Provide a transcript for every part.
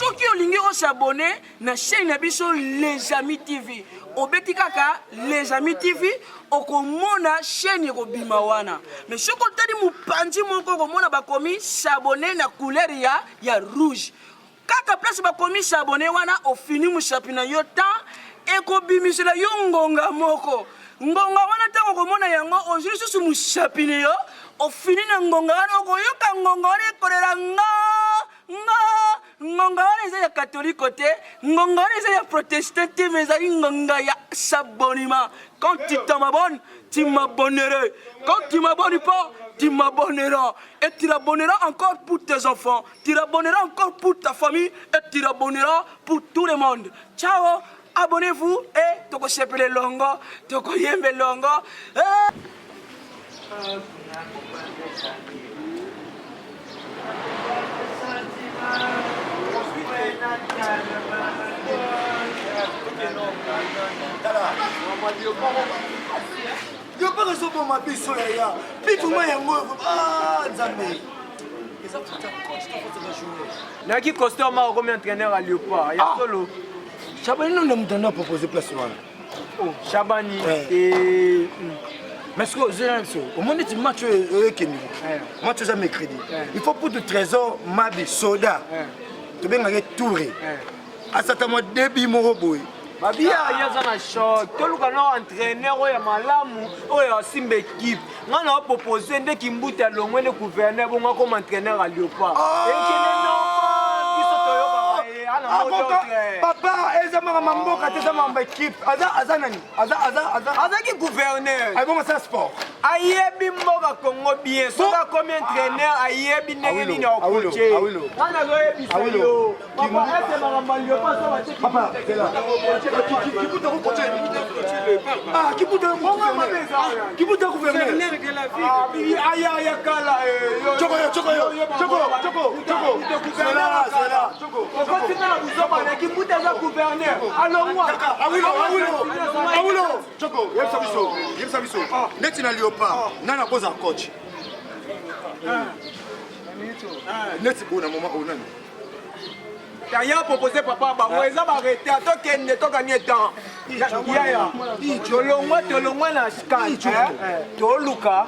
soki olingi s'abonner na chaîne na biso Les Amis TV obeti kaka Les Amis TV okomona chaîne ekobima wana mais soki otali mopanzi moko okomona bakomi s'abonner na couleur ya rouge kaka place bakomi s'abonner wana ofini mosapi na yo temps ekobimisela yo ngonga moko ngonga wana ntango okomona yango ozwi lisusu mosapi na yo ofini na ngonga wana okoyoka ngonga wana ekolela ngonga wana eza ya catholique te ngonga wana eza ya protestant te mais ezali ngonga ya s'abonnement quand tu t'abonnes tu m'abonnerais quand tu m'abonnes pas tu m'abonneras et tu l'abonneras encore pour tes enfants tu l'abonneras encore pour ta famille et tu l'abonneras pour tout le monde ciao abonnez-vous et toko sepele longo toko yembe longo Yo pas raison pour ma biso ya. Puis pour moi yango Nzambe. Eza futa coach to futa jouer. Naki costume ma comme entraîneur à Léopard, ya solo. Chabani non mtanda proposer place wana. Oh, Chabani et mais ce que j'ai l'impression, au moment où match match est mercredi. Il faut pour de trésor Mabi Soda. Tu bien avec Touré. À ça moi début mon boy. Babia yaza na choc. Tout le canard entraîneur oya malamu oya simba équipe. Ngana proposer ndé kimbuta longwe le gouverneur bonga comme entraîneur à Léopard. Papa, ezama mamboka tezama mba équipe. Aza nani? Aza qui gouverneur. Ay bon ça sport. Ayebi mboka Congo bien. Soka comme entraîneur ayebi ndenge ni okoche. Ngana go yebi sayo. Papa ese maramba Léopard so ba teki. Papa, c'est là. Qui peut gouverner? Aya kala Choko. C'est là. Awulo. Choko, yebisa biso. Neti na Léopard, nana poza coach. Neti bona mama onani. T'as proposé papa bango eza ba arrêter atokende tokani temps. Yaya. Tolongwa na scan. Toluka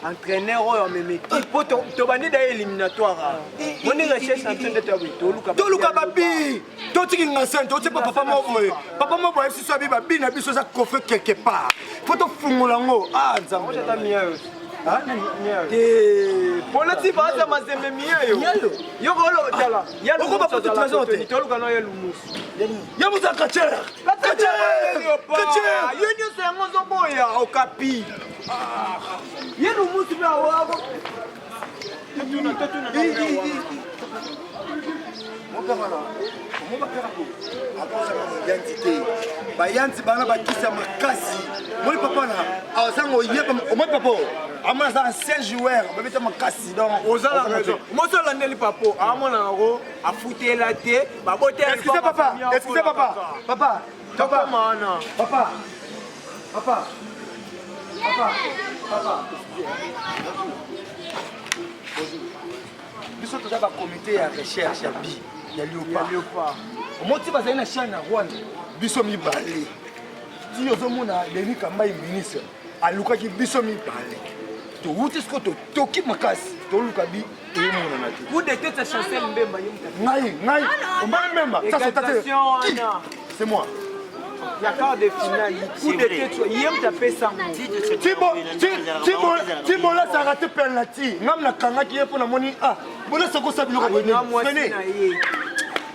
entraîneur oyo memeki poto tobandi da éliminatoire. Moni recherche en train de toluka. Toluka babi. Totiki ngasente, tote papa moboye. Papa moboye si so biba bina biso za kofe quelque part. Poto fungola ngo. Nzambe. Moi mieux. Polati baza mazembe miyo yokolo tala ya loko ba poto trésor te toluka no ya lumus ya muza kachera yonyo sengo zo boya okapi ya lumus ba wabo bayanzi bana bakisa makasi moi papa na azango yeba moi papa amona za ancien joueur babeta makasi donc ozala raison moto landeli papo amona ngo afutela te babote excusez papa biso toza ba comité ya recherche ya bi ya Léopard omoti bazali na chaîne na Rwanda biso mibale ti ozomona Denis Kambai ministre alukaki biso mibale touti siko totoki makasi toluka bi emonana te vous de tête Chancel Mbemba ngai ombani Mbemba c'est moi ya quart de finale coup de tête yem tapé ça Tibola ça raté penalty ngam na kangaki ye pona moni bola soko sabilo ko bene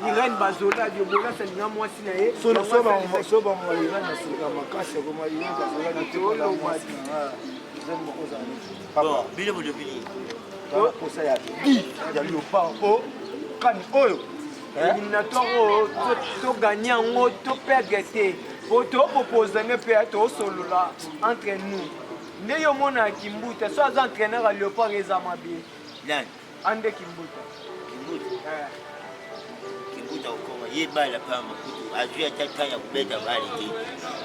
Irene Bazola dio bola ça nga mwasi na ye soba mo Irene na sika makasi ko ma Irene Bazola na tola mwasi zembo ko zani papa bile mo debili ko sa ya bi ya Léopard kan oyo éliminatoire to gagner ngo to perdre te pour te proposer ne peut être solo là entre nous ne yo mona kimbuta so az entraîneur à Léopard ezama bien bien ande kimbuta ukoma ye bala pama kutu ajua tatanya kubeta bali ki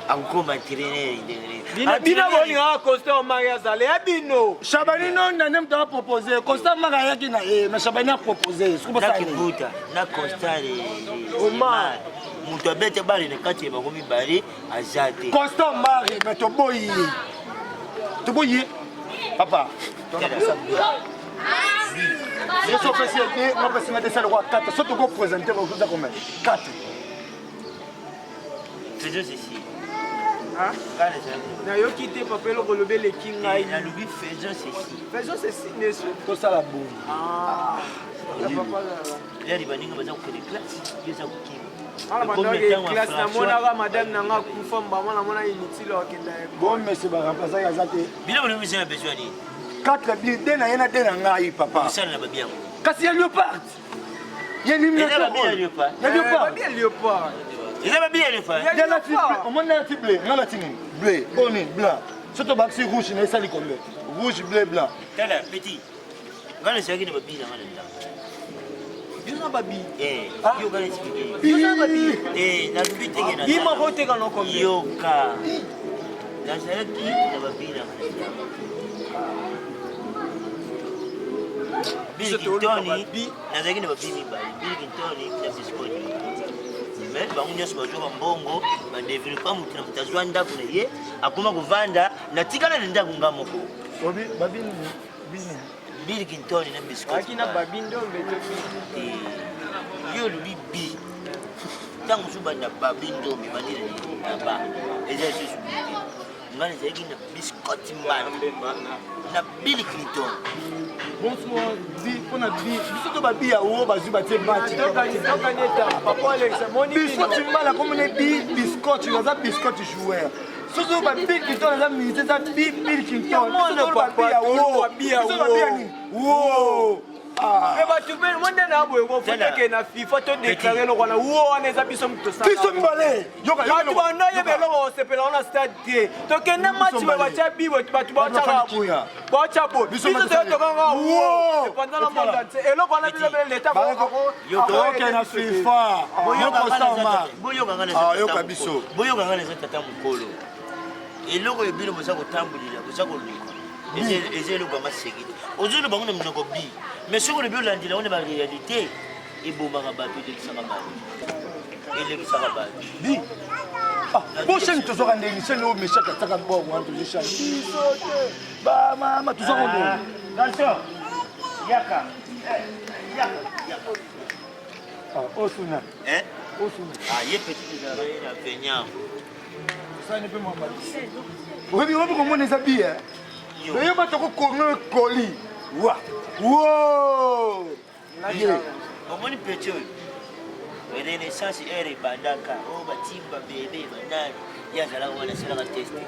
akukoma trainer ndengere bina boni ha Costa Maria Zale abino Chabani non na mta proposer Costa Maria yaki na mais Chabani a proposer sikuba na kibuta na Costa le Oma mutu abete bali ne kati bakomi bali azate Costa Maria mais to boyi papa je suis officiel et moi parce que je suis le 4 surtout qu'on présenter vous combien 4 faisons ceci hein na yo kité papa lo kolobe le kinga na lubi faisons ceci tout ça la boum ah papa ya libaninga baza ko de classe yeza ko kinga ala bandage classe na mona ga madame nanga kufa mbama na mona inutile okenda bon monsieur ba remplacer ya zate bila bolo misi na besoin ni 4 bi de na yena de na ngai papa ça na babi yango kasi ya leopard yeni mna ya leopard ya leopard bien leopard eza babi ya leopard ya la type au moins la type bleu ngala tini bleu boni blanc surtout baxi rouge na sali combien rouge bleu blanc tala petit ngala saki na babi na ngala Yusa babi yo ngala expliquer Yusa babi na lubi tenge na bima hote kana ko yoka na saki na babi na Billy Kintoni nazalaki na babi mibale Billy Kintoni na biskoti mais bango nyonso bazwa mbongo badevelopa mutu na mutu azwa ndako na ye akoma kovanda natikala na ndako nga moko babi Billy Kintoni na biskoti akina babi ndombe yo lubi bi ntango so banda babi ndombe bandila na ba eza susu ngana ezalaki na biskoti mbala na Billy Clinton bonsoir di pona bi biso babi ya wo bazwi batie match papa Alex moni biskoti mbala comme ne bi biskoti naza biskoti joueur soso babi Clinton naza milité za bi Clinton soso babi ya wo biso babi ya ni wo bato mpe monde na boye kofutake na FIFA to déclaré eloko wana wo wana eza biso moto biso mibale bato banda yeba eloko osepela wana stade te tokende match boye batya bibo bato baotya bo biso tokanga wo epanda na monde ante eloko wana biso mpe leta yoke na FIFA boyoka biso boyokanga neza tata mokolo eloko ebino boza kotambulila boza koluka eza eloko amasekite ozolo bango na minoko bi mais soki olobi olandila wana baréalité ebomaka bato elekisaka bato bi boshani tozwaka ndeni shani oyo meshaki ataka bongo wana tozoshani biso te bamama tozwaka ndeni garçon yaka osuna osuna ye petit ezalaka ye na penyam osani mpe mwamali oyebi komona eza bi oyeba tokokonga ekoli wa omoni peti oyo renaissance ere ebandaka oyo batimba bebe banani ye azalaka wana asalaka teste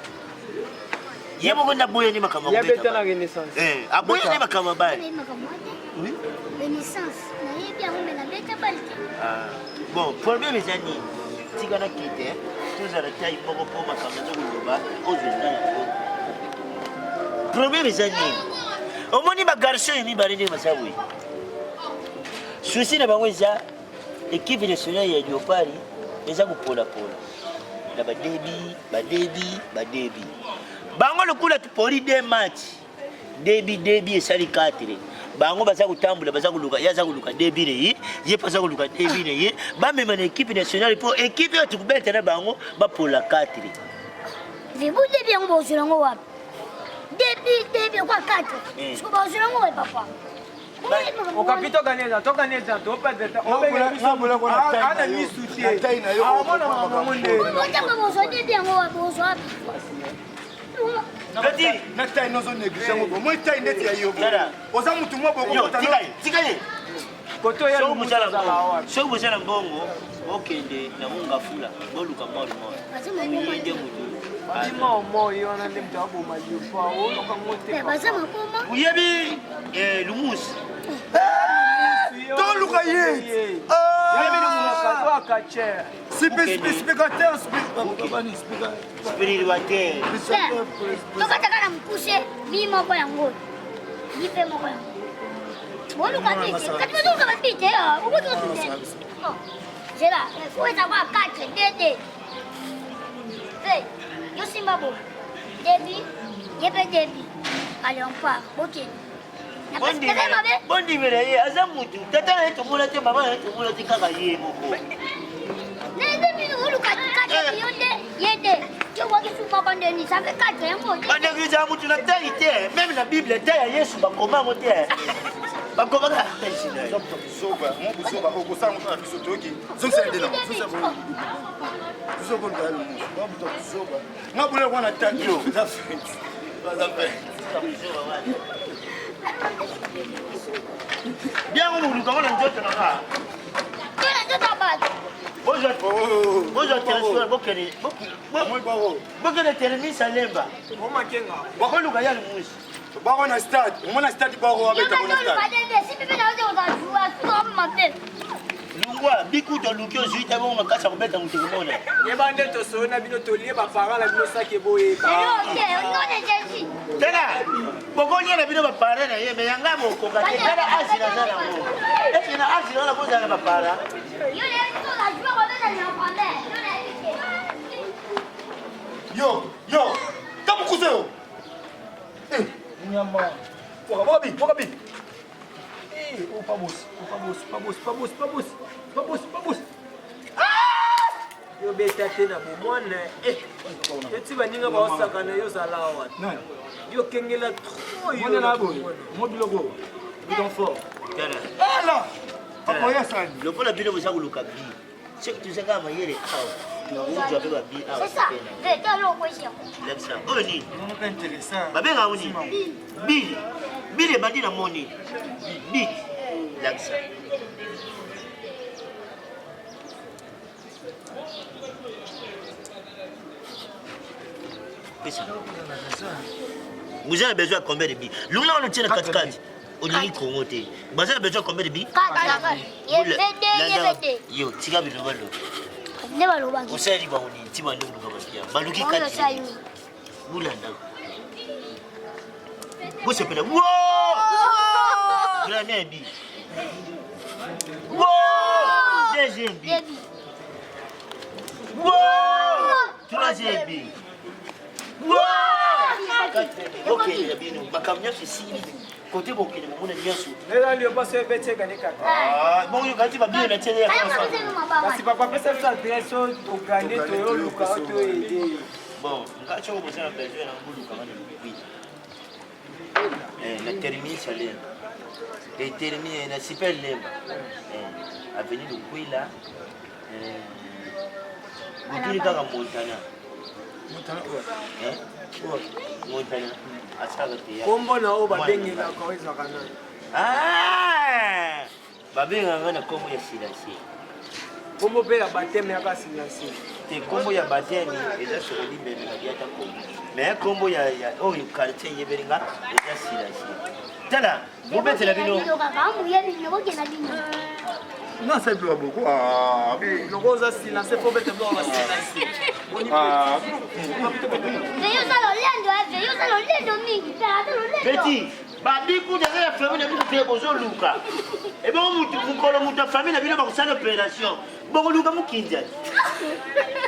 ye moko nde aboya nde makambo aboya nde makambo abali bon problème eza nini tikana kite tozala tai moko mpo makambo ezokoloba ozwenda yango problème eza nini omoni bagarçon oyo mibale ndenge baza boye susi na bango eza équipe nationale ya Leopard eza kopolapola na badebi bango lokula tupoli 2 match debi esali 4 bango baza kotambola baza koluka ye aza koluka debi na ye ye mpo aza koluka debi na ye bamema na équipe nationale mpo équipe oyo tukubeta na bango bapola 4 vibu debi yango bozwela ngo wapi debi kwa 4 siko bozwela ngo wapi papa okapita tokaneza topedeta ana misu te amona mamango ndotanga bozwa debi yango wapi bozwa wapi na tai nozo néglige yango bo moi tai ndeti ya yo oza mutu mwa bokotikale koto ya soki bozala mbongo okende na mongafula boluka molimoi bima omoi wana nde mutu aboma liopa olokango te uyebi lumusi toluka ye tokataka na mokuse bi moko yango bipe moko yango boluka bite kati bazoluka babite C'est là. Il faut avoir 4 DD. Fais. Yo simba bon. Débit. Yébé débit. Allez, on part. Ok. Bondi vile ye aza mutu tata na yetu mula te mama na yetu mula te kaka ye moko Nende bino uluka kaka yonde yende tu vois que souvent quand Denis ça fait 4 ans bande grisa mutu na tayi te même na bible ta ya Yesu bakoma mo te bakoma ka Zoba, mon buzoba okosala mutana biso toki. Zongisela dena. Zoba ngalo musu. Babuta zoba. Ngabule kwana tanjo. Za friends. Za friends. Bien on nous comment on nzoto na ka. Tena nzoto bado. Bozo telefone bokene bokene termisa lemba. Oma kenga. Bakoluka ya musi. Bako na stade. Umona stade bako abeta kona stade. Si bébé na ozo jouer tout comme m'appelle. Lungwa biku to lukio zuita bo makasa kubeta mtu kumona. Yeba nde to sona bino to lie ba parents la bino sake boye. OK, on est Chelsea. Tena bokonya na bino ba para na ye me yanga mo ko ka tena azira zala mo. Eti na azira na boza na ba para. Yo le to la jouer on est dans la famille. Yo, tamu kuseo. Nyama. Wakabi. Pas boss. Yo beta tena bomwana. Eti baninga ba osakana yo zalawa. Nani? Yo kengela trop yo. Mwana na boy. Mobiloko. Bidon fort. Tena. Ala. Akoya sana. Lokola bino boza kuluka bi. Check tu zanga mayele awa. Na unjo ape ba bi awa. C'est ça. Fais toi l'eau quoi ici. Leksa. Oh ni. Non pas intéressant. Babenga uni. Bili. Bili bandi na moni. Bi. Leksa. Vous avez besoin de combien de billes? L'oula on le tient à 4-4. On dit qu'on te. Vous avez besoin de combien de billes? 4. Yébé. Yo, tika bino balo. Ne va le Vous savez ba oni, tima ndo ndo bakia. Baluki 4. Bula nda. Vous se pena. Wow! Vous avez bien billes. Wow! Deuxième billes. Wow! Troisième billes. Wow! Ok, il y a bien nous. Ma camion c'est si. Côté bon qui nous bien sûr. Là le boss est bête gagner kaka. Ah, bon il va bien la télé Kasi papa pesa sa adresse au gagner to yo luka to aider. bon, ngacho ko sana besoin na ngulu kama ni. La termine salée. Et termine na super lemba. Avenue de Kuila. Mutuli kaka Montana. Montana. Asaga te. Kombo na o babengela ko ezaka na. Ah! Babenga ngana kombo ya silasi. Kombo pe ya bateme ya kasilasi. Te kombo ya batemi eza sokoli mbele na biata kombo. Mais kombo ya oyo quartier yebelinga eza silasi. Tala, mobetela bino. Non, c'est plus beaucoup. Ah, Le rose a silence faut bete blanc va silence. Petit, babiku de la famille na bino bozo luka. Et bon mutu mukolo mutu famille na bino ba kusala opération. Bongo luka mukinja.